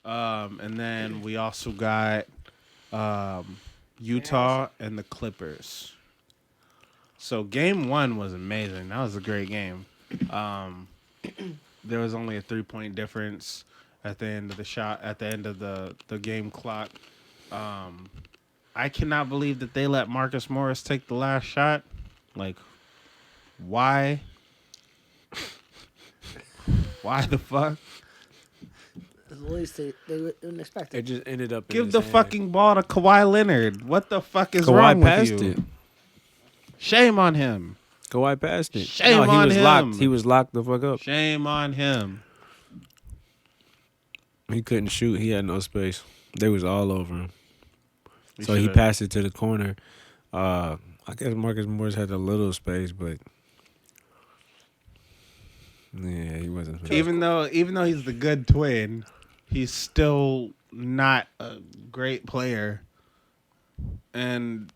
And then we also got Utah and the Clippers. So game 1 was amazing. That was a great game. There was only a 3-point difference at the end of the game clock. I cannot believe that they let Marcus Morris take the last shot. Like, why? Why the fuck? At least they didn't expect It it. just ended up. Give the fucking ball to Kawhi Leonard. What the fuck is wrong Kawhi passed with you? it. Shame on him. Kawhi passed it. Shame he on was him. locked. He was locked the fuck up. Shame on him. He couldn't shoot. He had no space. They was all over him. So he should've- passed it to the corner. I guess Marcus Morris had a little space, but yeah, he wasn't. Even though he's the good twin, he's still not a great player. And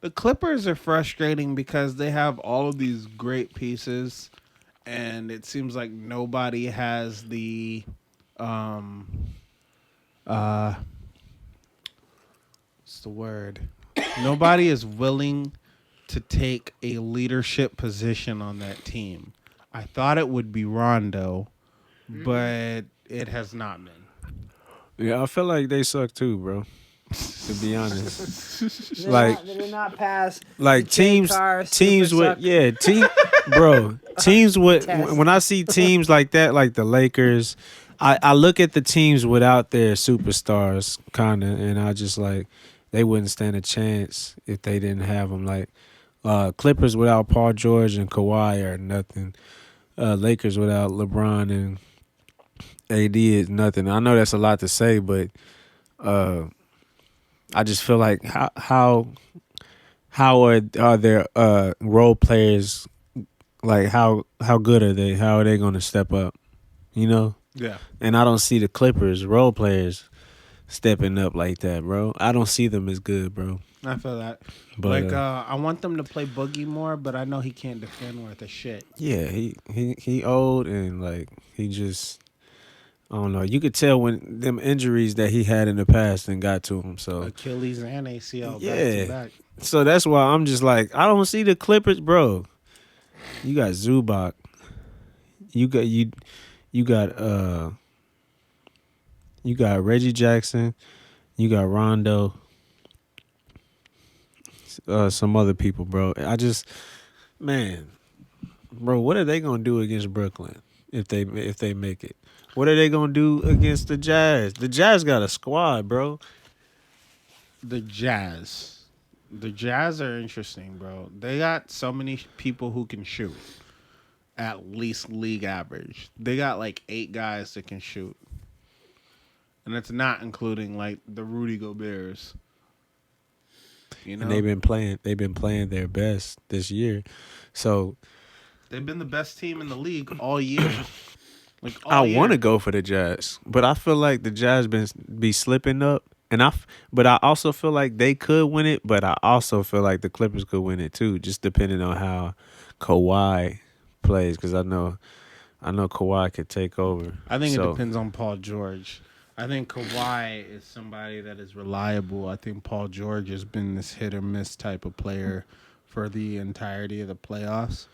the Clippers are frustrating because they have all of these great pieces, and it seems like nobody has the what's the word? Nobody is willing to take a leadership position on that team. I thought it would be Rondo, but it has not been. Yeah, I feel like they suck too, bro. To be honest, They did not pass. like the teams J.Carr with Supastar. teams with Test. when I see teams like that, like the Lakers, I look at the teams without their superstars, kind of, and I just like they wouldn't stand a chance if they didn't have them. Like Clippers without Paul George and Kawhi are nothing. Lakers without LeBron and AD is nothing. I know that's a lot to say, but I just feel like how are their role players, like how good are they? How are they going to step up? You know? Yeah. And I don't see the Clippers role players stepping up like that, bro. I don't see them as good, bro. I feel that. But I want them to play Boogie more, but I know he can't defend worth a shit. yeah, he old and like he just I don't know. You could tell when them injuries that he had in the past and got to him. So Achilles and ACL Yeah. back to back. So that's why I'm just like, I don't see the Clippers, bro. You got Zubac. You got Reggie Jackson. You got Rondo. Some other people, bro. Bro, what are they gonna do against Brooklyn if they make it? What are they gonna do against the Jazz? The Jazz got a squad, bro. The Jazz are interesting, bro. They got so many people who can shoot at least league average. They got like 8 guys that can shoot. And it's not including like the Rudy Goberts. You know? And they've been playing their best this year. So they've been the best team in the league all year. I want to go for the Jazz, but I feel like the Jazz be slipping up, but I also feel like they could win it, but I also feel like the Clippers could win it too, just depending on how Kawhi plays, because I know Kawhi could take over. I think it depends on Paul George. I think Kawhi is somebody that is reliable. I think Paul George has been this hit or miss type of player for the entirety of the playoffs.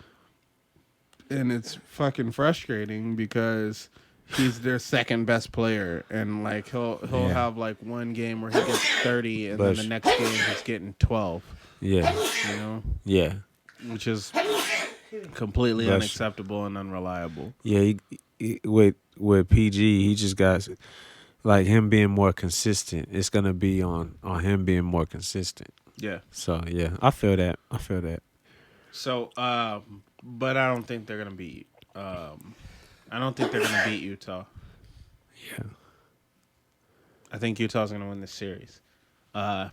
And it's fucking frustrating because he's their second best player, and like he'll have like one game where he gets 30, and then the next game he's getting 12. Yeah, you know. Yeah, which is completely unacceptable and unreliable. Yeah, he, with PG, he just got like him being more consistent. It's gonna be on him being more consistent. Yeah. So yeah, I feel that. So, but I don't think they're gonna beat. I don't think they're gonna beat Utah. Yeah. I think Utah's gonna win this series. I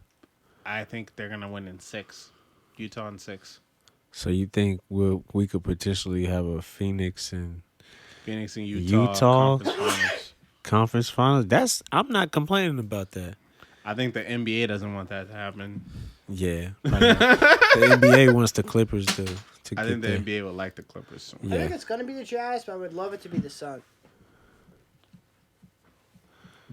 think they're gonna win in 6. Utah in 6. So you think we could potentially have a Phoenix and Utah conference finals? I'm not complaining about that. I think the NBA doesn't want that to happen. Yeah, the NBA wants the Clippers to I think the NBA would like the Clippers. So. I think it's gonna be the Jazz, but I would love it to be the Sun.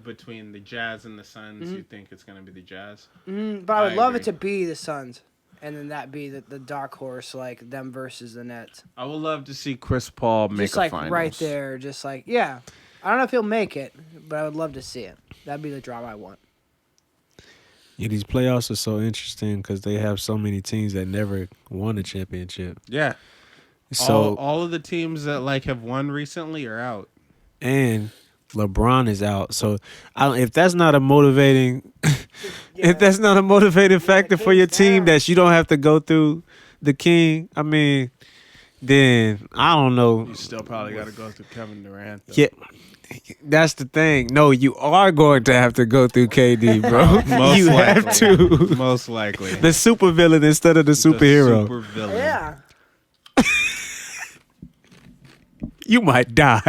between the Jazz and the Suns, you think it's going to be the Jazz? But I would I love agree. it to be the Suns, and then that be the dark horse, like them versus the Nets. I would love to see Chris Paul make Just a like finals. right there, just like yeah. I don't know if he'll make it, but I would love to see it. That'd be the drama I want. Yeah, these playoffs are so interesting because they have so many teams that never won a championship. Yeah. So all of the teams that like have won recently are out. and LeBron is out. So if that's not a motivating, if that's not a motivating factor for your team that you don't have to go through the king, I mean, then I don't know. You still probably got to go through Kevin Durant. Though. Yeah. That's the thing. No, you are going to have to go through KD, bro. Most you likely. have to. Most likely. The supervillain instead of the superhero. Super villain. Yeah. You might die.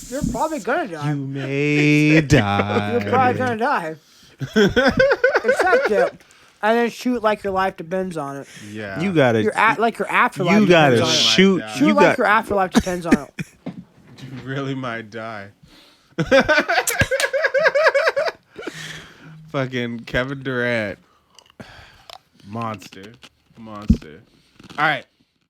You're probably gonna die. You may die. You're probably gonna die. Accept it. And then shoot like your life depends on it. Yeah. You gotta. Your afterlife You depends gotta on it. shoot. Shoot You like got. your afterlife depends on it. You really might die. Fucking Kevin Durant. Monster. All right.